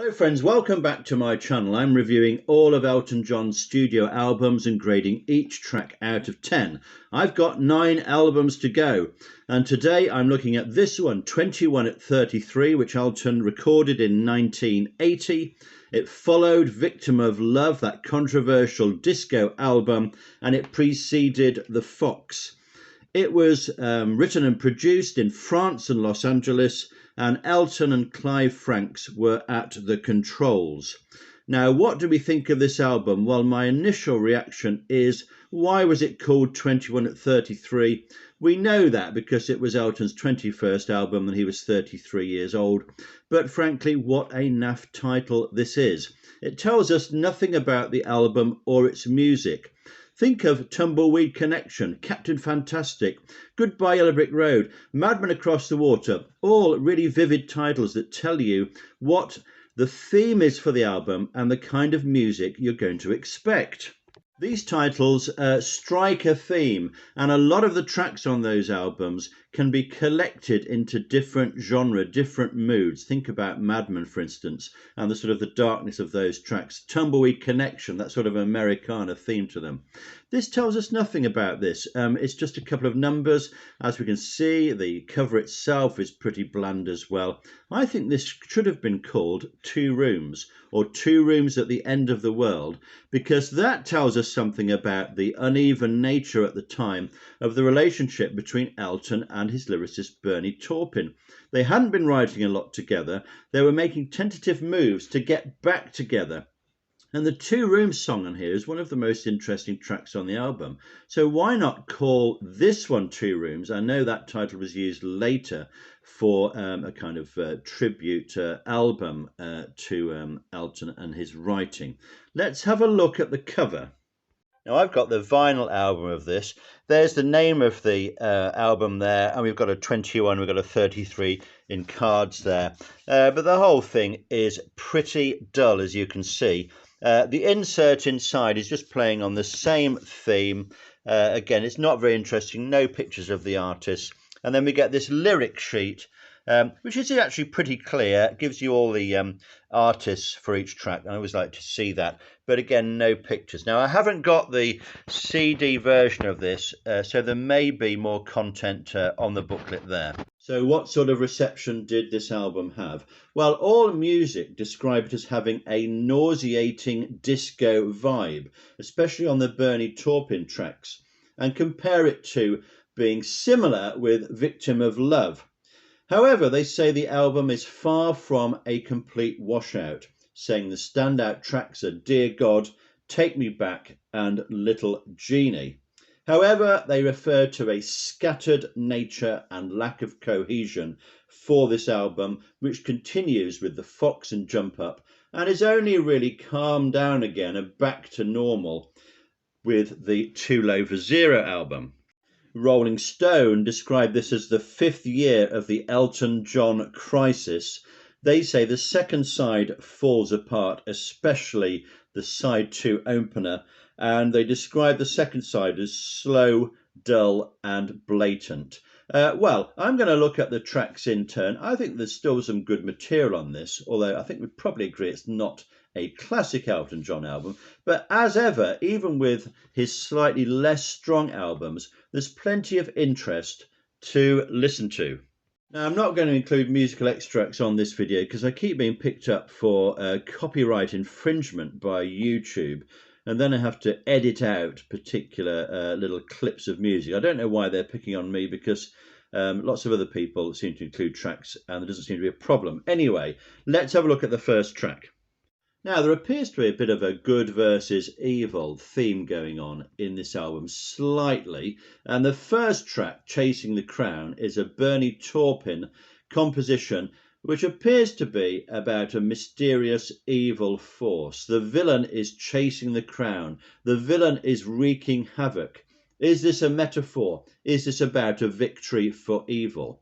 Hello friends, welcome back to my channel. I'm reviewing all of Elton John's studio albums and grading each track out of 10. I've got 9 albums to go, and today I'm looking at this one, 21 at 33, which Elton recorded in 1980. It followed Victim of Love, that controversial disco album, and it preceded The Fox. It was written and produced in France and Los Angeles, and Elton and Clive Franks were at the controls. Now, what do we think of this album? Well, my initial reaction is, why was it called 21 at 33? We know that because it was Elton's 21st album and he was 33 years old. But frankly, what a naff title this is. It tells us nothing about the album or its music. Think of Tumbleweed Connection, Captain Fantastic, Goodbye Yellow Brick Road, Madman Across the Water, all really vivid titles that tell you what the theme is for the album and the kind of music you're going to expect. These titles strike a theme, and a lot of the tracks on those albums can be collected into different genre, different moods. Think about Madman, for instance, and the sort of the darkness of those tracks. Tumbleweed Connection, that sort of Americana theme to them. This tells us nothing about this. It's just a couple of numbers. As we can see, the cover itself is pretty bland as well. I think this should have been called Two Rooms, or Two Rooms at the End of the World, because that tells us something about the uneven nature at the time of the relationship between Elton and his lyricist Bernie Taupin. They hadn't been writing a lot together. They were making tentative moves to get back together. And the Two Rooms song on here is one of the most interesting tracks on the album. So why not call this one Two Rooms? I know that title was used later for a kind of tribute album to Elton and his writing. Let's have a look at the cover. Now, I've got the vinyl album of this. There's the name of the album there, and we've got a 21, we've got a 33 in cards there. But the whole thing is pretty dull, as you can see. The insert inside is just playing on the same theme. Again, it's not very interesting, no pictures of the artist. And then we get this lyric sheet, which is actually pretty clear. It gives you all the artists for each track. I always like to see that. But again, no pictures. Now, I haven't got the CD version of this, so there may be more content on the booklet there. So what sort of reception did this album have? Well, All Music described it as having a nauseating disco vibe, especially on the Bernie Taupin tracks, and compare it to being similar with Victim of Love. However, they say the album is far from a complete washout, saying the standout tracks are Dear God, Take Me Back and Little Genie. However, they refer to a scattered nature and lack of cohesion for this album, which continues with The Fox and Jump Up and is only really calmed down again and back to normal with the Too Low for Zero album. Rolling Stone described this as the 5th year of the Elton John crisis. They say the second side falls apart, especially the side 2 opener, and they describe the second side as slow, dull and blatant. Well, I'm going to look at the tracks in turn. I think there's still some good material on this, although I think we'd probably agree it's not a classic Elton John album. But as ever, even with his slightly less strong albums, there's plenty of interest to listen to. Now, I'm not going to include musical extracts on this video because I keep being picked up for copyright infringement by YouTube, and then I have to edit out particular little clips of music. I don't know why they're picking on me, because lots of other people seem to include tracks and there doesn't seem to be a problem. Anyway, let's have a look at the first track. Now, there appears to be a bit of a good versus evil theme going on in this album, slightly. And the first track, Chasing the Crown, is a Bernie Taupin composition, which appears to be about a mysterious evil force. The villain is chasing the crown. The villain is wreaking havoc. Is this a metaphor? Is this about a victory for evil?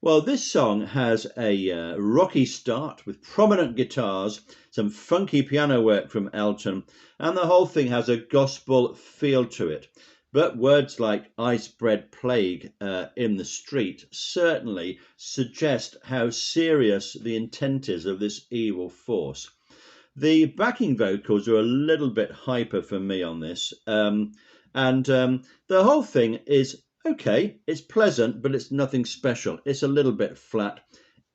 Well, this song has a rocky start with prominent guitars, some funky piano work from Elton, and the whole thing has a gospel feel to it. But words like ice bred plague in the street certainly suggest how serious the intent is of this evil force. The backing vocals are a little bit hyper for me on this, and the whole thing is okay. It's pleasant, but it's nothing special. It's a little bit flat.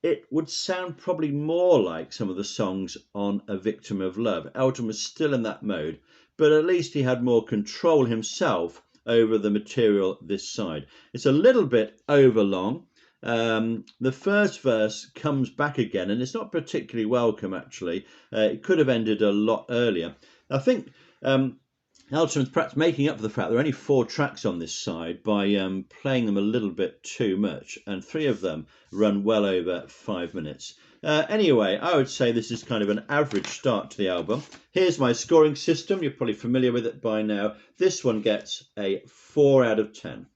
It would sound probably more like some of the songs on A Victim of Love. Elton was still in that mode, but at least he had more control himself over the material this side. It's a little bit overlong. The first verse comes back again, and it's not particularly welcome, actually. It could have ended a lot earlier. I think Elton was perhaps making up for the fact there are only 4 tracks on this side by playing them a little bit too much, and 3 of them run well over 5 minutes. Anyway, I would say this is kind of an average start to the album. Here's my scoring system. You're probably familiar with it by now. This one gets a 4 out of 10.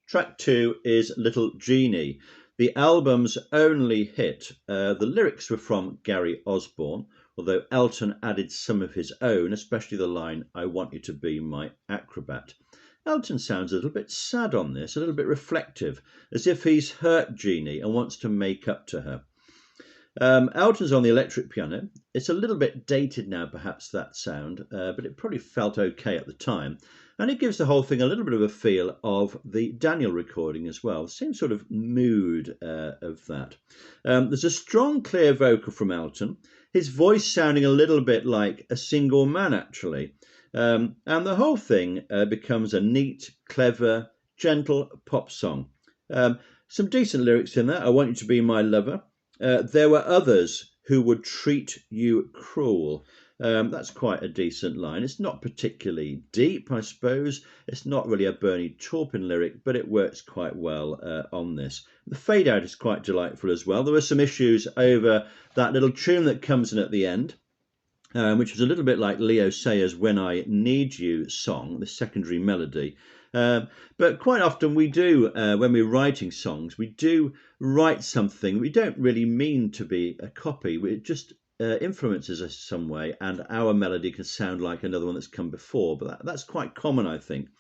Track 2 is Little Jeannie, the album's only hit. The lyrics were from Gary Osborne, although Elton added some of his own, especially the line, "I want you to be my acrobat." Elton sounds a little bit sad on this, a little bit reflective, as if he's hurt Jeannie and wants to make up to her. Elton's on the electric piano. It's a little bit dated now, perhaps, that sound, but it probably felt okay at the time. And it gives the whole thing a little bit of a feel of the Daniel recording as well. Same sort of mood of that. There's a strong, clear vocal from Elton. His voice sounding a little bit like a single man, actually. And the whole thing becomes a neat, clever, gentle pop song. Some decent lyrics in there. "I want you to be my lover. There were others who would treat you cruel." That's quite a decent line. It's not particularly deep, I suppose. It's not really a Bernie Taupin lyric, but it works quite well on this. The fade out is quite delightful as well. There were some issues over that little tune that comes in at the end, which was a little bit like Leo Sayers' "When I Need You" song, the secondary melody. But quite often we do, when we're writing songs, we do write something we don't really mean to be a copy. It just influences us some way, and our melody can sound like another one that's come before, but that's quite common, I think.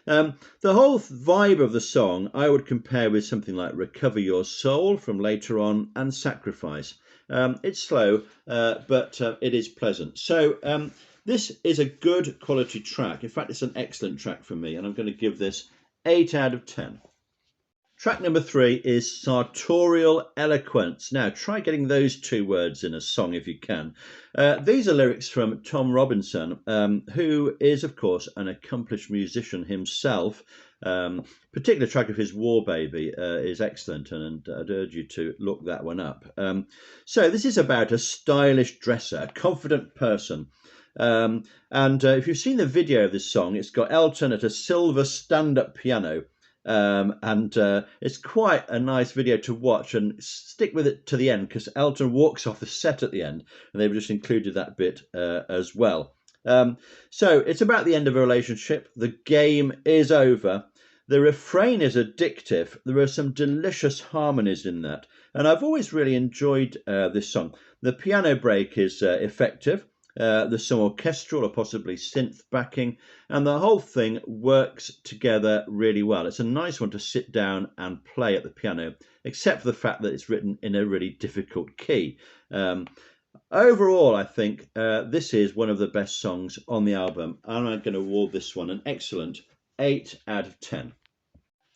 The whole vibe of the song I would compare with something like "Recover Your Soul" from later on, and "Sacrifice." It's slow, but it is pleasant. So this is a good quality track. In fact, it's an excellent track for me, and I'm going to give this 8 out of 10. Track number 3 is Sartorial Eloquence. Now, try getting those 2 words in a song if you can. These are lyrics from Tom Robinson, who is, of course, an accomplished musician himself. Particular track of his, "War Baby," is excellent, and I'd urge you to look that one up. So this is about a stylish dresser, a confident person. And if you've seen the video of this song, it's got Elton at a silver stand-up piano. And it's quite a nice video to watch, and stick with it to the end, because Elton walks off the set at the end, and they've just included that bit as well. So it's about the end of a relationship. The game is over. The refrain is addictive. There are some delicious harmonies in that, and I've always really enjoyed this song. The piano break is effective. There's some orchestral or possibly synth backing, and the whole thing works together really well. It's a nice one to sit down and play at the piano, except for the fact that it's written in a really difficult key. Overall, I think this is one of the best songs on the album, and I'm going to award this one an excellent 8 out of 10.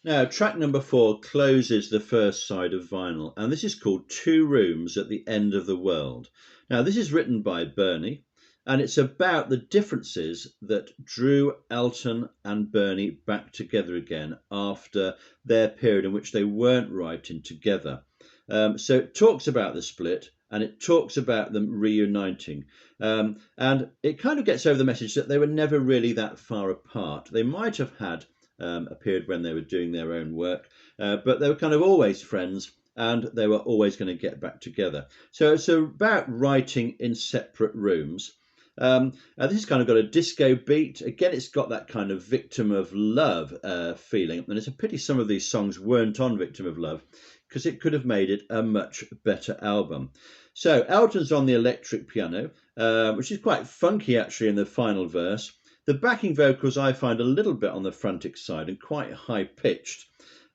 Now, track number 4 closes the first side of vinyl, and this is called "Two Rooms at the End of the World." Now, this is written by Bernie, and it's about the differences that drew Elton and Bernie back together again after their period in which they weren't writing together. So it talks about the split, and it talks about them reuniting. And it kind of gets over the message that they were never really that far apart. They might have had a period when they were doing their own work, but they were kind of always friends, and they were always going to get back together. So it's about writing in separate rooms. This has kind of got a disco beat. Again, it's got that kind of Victim of Love feeling, and it's a pity some of these songs weren't on Victim of Love, because it could have made it a much better album. So Elton's on the electric piano, which is quite funky actually in the final verse. The backing vocals I find a little bit on the frantic side and quite high pitched.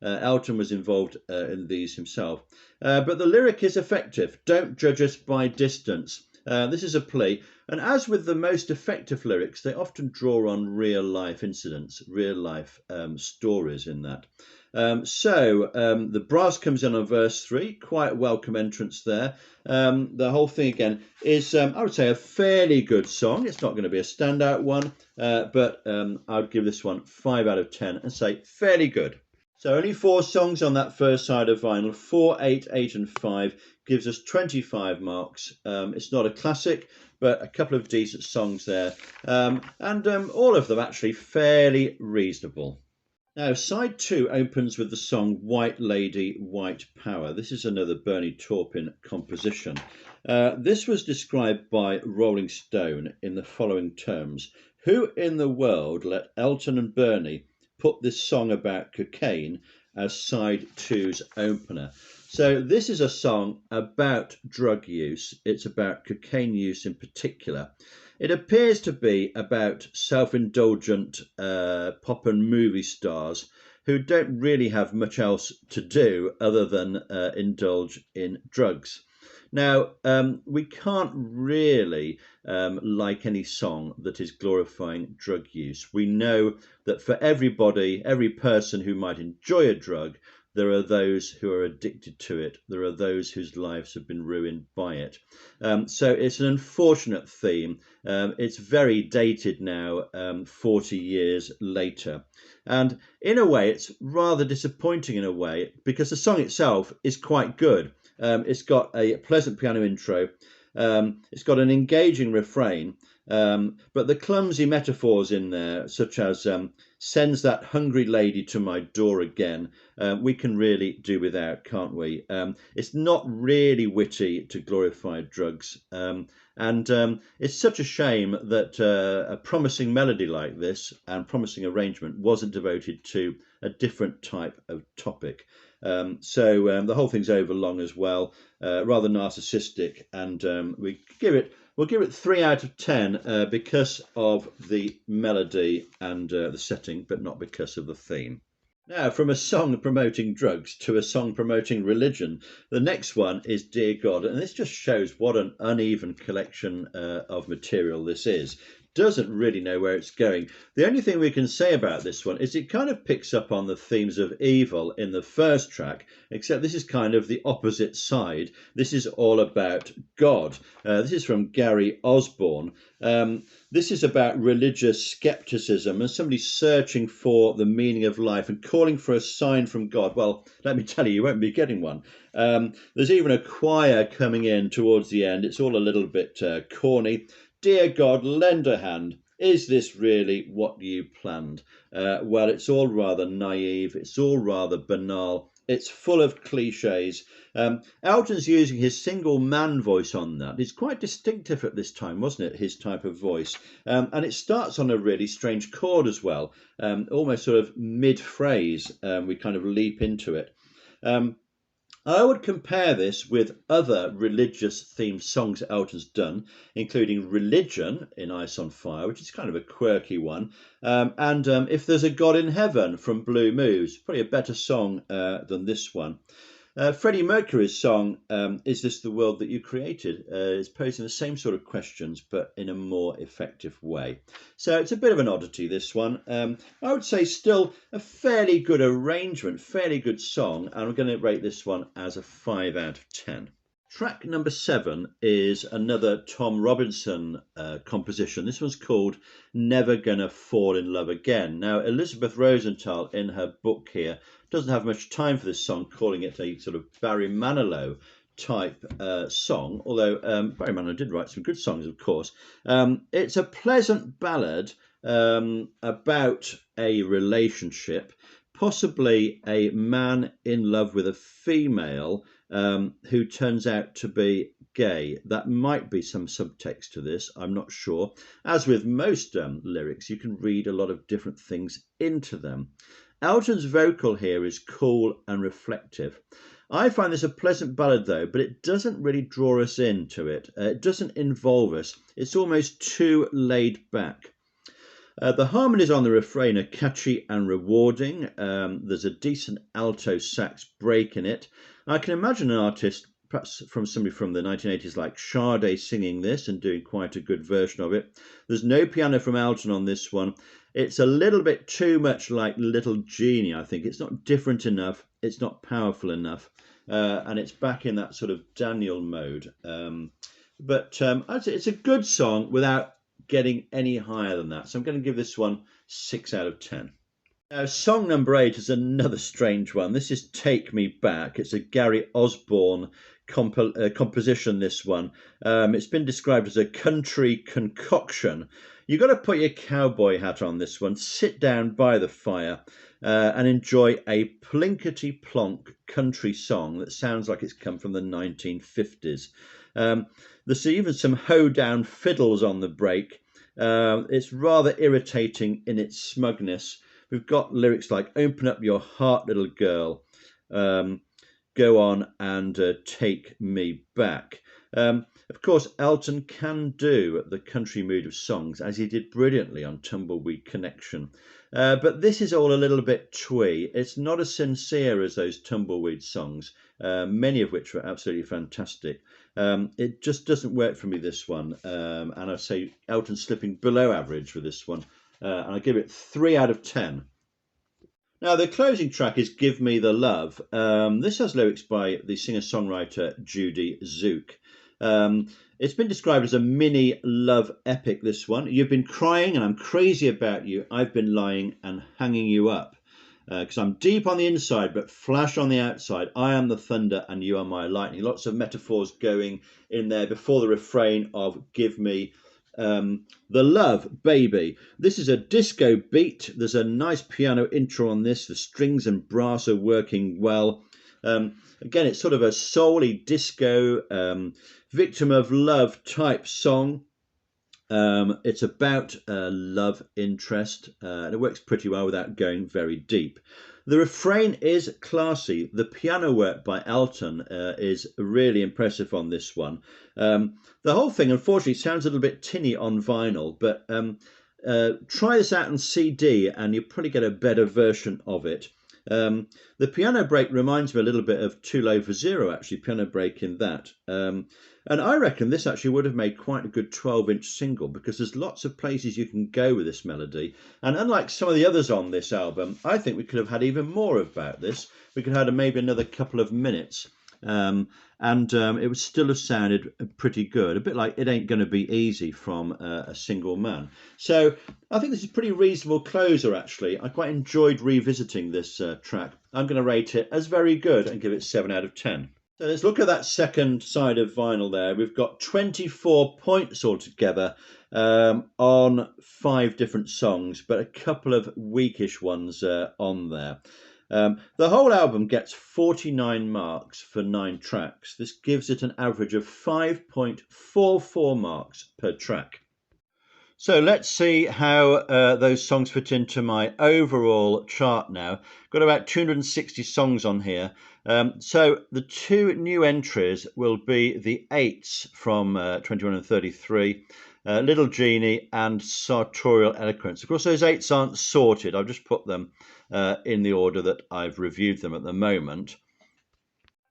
Elton was involved in these himself. But the lyric is effective. Don't judge us by distance. This is a plea. And as with the most effective lyrics, they often draw on real life incidents, real life stories in that. The brass comes in on verse 3, quite a welcome entrance there. The whole thing again is, I would say, a fairly good song. It's not going to be a standout one, but I would give this one 5 out of 10 and say fairly good. So only 4 songs on that first side of vinyl, 4, 8, 8 and 5 gives us 25 marks. It's not a classic, but a couple of decent songs there, and all of them actually fairly reasonable. Now, side 2 opens with the song White Lady, White Power. This is another Bernie Taupin composition. This was described by Rolling Stone in the following terms. Who in the world let Elton and Bernie put this song about cocaine as side 2's opener? So this is a song about drug use. It's about cocaine use in particular. It appears to be about self-indulgent pop and movie stars who don't really have much else to do other than indulge in drugs. Now, we can't really like any song that is glorifying drug use. We know that for everybody, every person who might enjoy a drug, there are those who are addicted to it. There are those whose lives have been ruined by it. So it's an unfortunate theme. It's very dated now, 40 years later. And in a way, it's rather disappointing in a way, because the song itself is quite good. It's got a pleasant piano intro. It's got an engaging refrain. But the clumsy metaphors in there, such as sends that hungry lady to my door again, we can really do without, can't we? It's not really witty to glorify drugs. And it's such a shame that a promising melody like this and promising arrangement wasn't devoted to a different type of topic. So the whole thing's overlong as well, rather narcissistic, and we'll give it 3 out of 10 because of the melody and the setting, but not because of the theme. Now, from a song promoting drugs to a song promoting religion, the next one is Dear God, and this just shows what an uneven collection of material this is. Doesn't really know where it's going. The only thing we can say about this one is it kind of picks up on the themes of evil in the first track, except this is kind of the opposite side. This is all about God. This is from Gary Osborne. This is about religious skepticism and somebody searching for the meaning of life and calling for a sign from God. Well, let me tell you, you won't be getting one. There's even a choir coming in towards the end. It's all a little bit corny. Dear God, lend a hand. Is this really what you planned? Well, it's all rather naive. It's all rather banal. It's full of cliches. Elton's using his single man voice on that. It's quite distinctive at this time, wasn't it? His type of voice. And it starts on a really strange chord as well. Almost sort of mid-phrase. We kind of leap into it. I would compare this with other religious themed songs Elton's done, including Religion in Ice on Fire, which is kind of a quirky one, and If There's a God in Heaven from Blue Moves, probably a better song than this one. Freddie Mercury's song, Is This the World That You Created, is posing the same sort of questions, but in a more effective way. So it's a bit of an oddity, this one. I would say still a fairly good arrangement, fairly good song, and I'm going to rate this one as a 5 out of 10. Track number 7 is another Tom Robinson composition. This one's called Never Gonna Fall in Love Again. Now, Elizabeth Rosenthal, in her book here, doesn't have much time for this song, calling it a sort of Barry Manilow type song, although Barry Manilow did write some good songs, of course. It's a pleasant ballad about a relationship, possibly a man in love with a female who turns out to be gay. That might be some subtext to this, I'm not sure. As with most lyrics, you can read a lot of different things into them. Elton's vocal here is cool and reflective. I find this a pleasant ballad though, but it doesn't really draw us into it. It doesn't involve us. It's almost too laid back. The harmonies on the refrain are catchy and rewarding. There's a decent alto sax break in it. I can imagine an artist, perhaps from somebody from the 1980s like Sade, singing this and doing quite a good version of it. There's no piano from Elton on this one. It's a little bit too much like Little Genie, I think. It's not different enough. It's not powerful enough. And it's back in that sort of Daniel mode. But I'd say it's a good song without getting any higher than that. So I'm going to give this one 6 out of 10. Now, song number 8 is another strange one. This is Take Me Back. It's a Gary Osborne composition, this one. It's been described as a country concoction. You've got to put your cowboy hat on this one, sit down by the fire, and enjoy a plinkety-plonk country song that sounds like it's come from the 1950s. There's even some hoedown fiddles on the break. It's rather irritating in its smugness. We've got lyrics like, open up your heart, little girl, go on and take me back. Of course, Elton can do the country mood of songs, as he did brilliantly on Tumbleweed Connection. But this is all a little bit twee. It's not as sincere as those Tumbleweed songs, many of which were absolutely fantastic. It just doesn't work for me, this one. And I say Elton's slipping below average for this one. And I give it 3 out of 10. Now, the closing track is Give Me the Love. This has lyrics by the singer-songwriter Judy Zook. It's been described as a mini love epic, this one. You've been crying and I'm crazy about you. I've been lying and hanging you up. Because I'm deep on the inside but flash on the outside. I am the thunder and you are my lightning. Lots of metaphors going in there before the refrain of Give Me the Love, Baby. This is a disco beat. There's a nice piano intro on this. The strings and brass are working well. Again, it's sort of a soul-y disco, victim of love type song. It's about love interest, and it works pretty well without going very deep. The refrain is classy. The piano work by Elton is really impressive on this one. The whole thing, unfortunately, sounds a little bit tinny on vinyl, but try this out on CD and you'll probably get a better version of it. The piano break reminds me a little bit of Too Low for Zero, actually, piano break in that. And I reckon this actually would have made quite a good 12-inch single, because there's lots of places you can go with this melody. And unlike some of the others on this album, I think we could have had even more about this. We could have had maybe another couple of minutes. It would still have sounded pretty good, a bit like It Ain't Gonna Be Easy from A Single Man. So I think this is a pretty reasonable closer, actually. I quite enjoyed revisiting this track. I'm going to rate it as very good and give it 7 out of 10. So let's look at that second side of vinyl there. We've got 24 points altogether on 5 different songs, but a couple of weakish ones on there. The whole album gets 49 marks for 9 tracks. This gives it an average of 5.44 marks per track. So let's see how those songs fit into my overall chart now. Got about 260 songs on here. So the 2 new entries will be the 8s from 21 and 33, Little Genie and Sartorial Eloquence. Of course, those 8s aren't sorted. I've just put them in the order that I've reviewed them at the moment.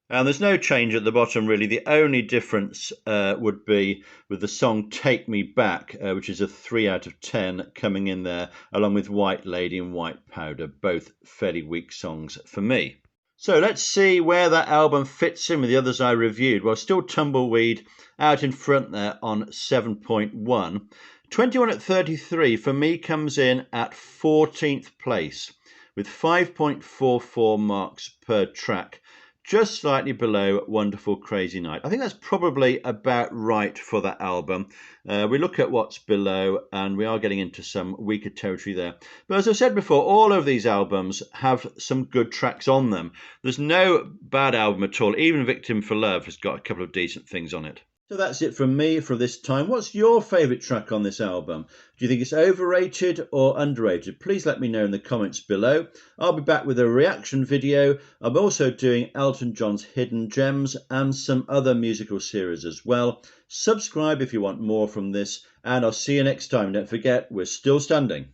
And there's no change at the bottom, really. The only difference would be with the song Take Me Back, which is a 3 out of 10 coming in there, along with White Lady and White Powder, both fairly weak songs for me. So let's see where that album fits in with the others I reviewed. Well, still Tumbleweed out in front there on 7.1. 21 at 33 for me comes in at 14th place with 5.44 marks per track, just slightly below Wonderful Crazy Night. I think that's probably about right for that album. We look at what's below and we are getting into some weaker territory there. But as I said before, all of these albums have some good tracks on them. There's no bad album at all. Even Victim for Love has got a couple of decent things on it. So that's it from me for this time. What's your favourite track on this album? Do you think it's overrated or underrated? Please let me know in the comments below. I'll be back with a reaction video. I'm also doing Elton John's Hidden Gems and some other musical series as well. Subscribe if you want more from this, and I'll see you next time. Don't forget, we're still standing.